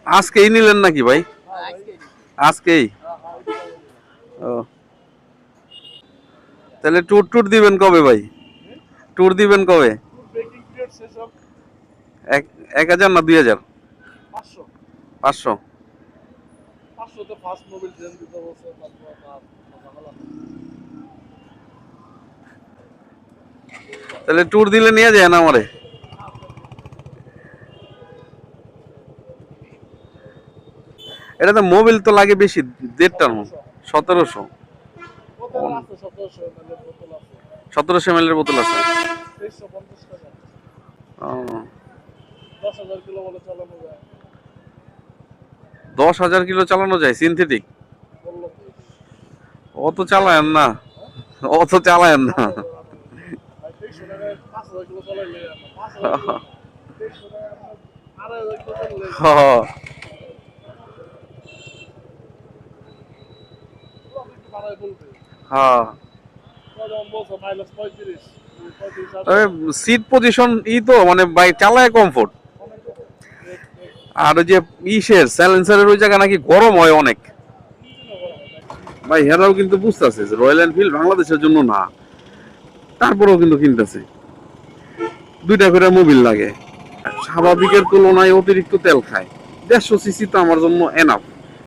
আজকেই নিলেন নাকি ভাই? আজকেই। ও তাহলে ট্যুর ট্যুর দিবেন কবে ভাই? ট্যুর দিবেন কবে? এক 1000 না 2000? 500। তাহলে ট্যুর দিলে নিয়ে যায় না আমারে। এটাতে মোবিল তো লাগে বেশি, 1.5 টন। 1700। 1700 ml এর বোতল আছে। ও 10,000 কিলো চালানো যায় সিনথেটিক? অত চালায়েন না, অত চালায়েন না। হ্যাঁ হ্যাঁ। সিট পজিশন তো মানে বাইক চালায় কমফোর্ট। আর ওই যে ইসের সাইলেন্সারের ওই জায়গা নাকি গরম হয় অনেক ভাই। হেরাও কিন্তু বুঝতেছে যে রয়্যাল এনফিল্ড বাংলাদেশের জন্য না, তারপরেও কিন্তু কিনতেছে। 2টা করে মোবিল লাগে, স্বাভাবিকের তুলনায় অতিরিক্ত তেল খায়। 150 সিসি তো আমার জন্য এনাফ।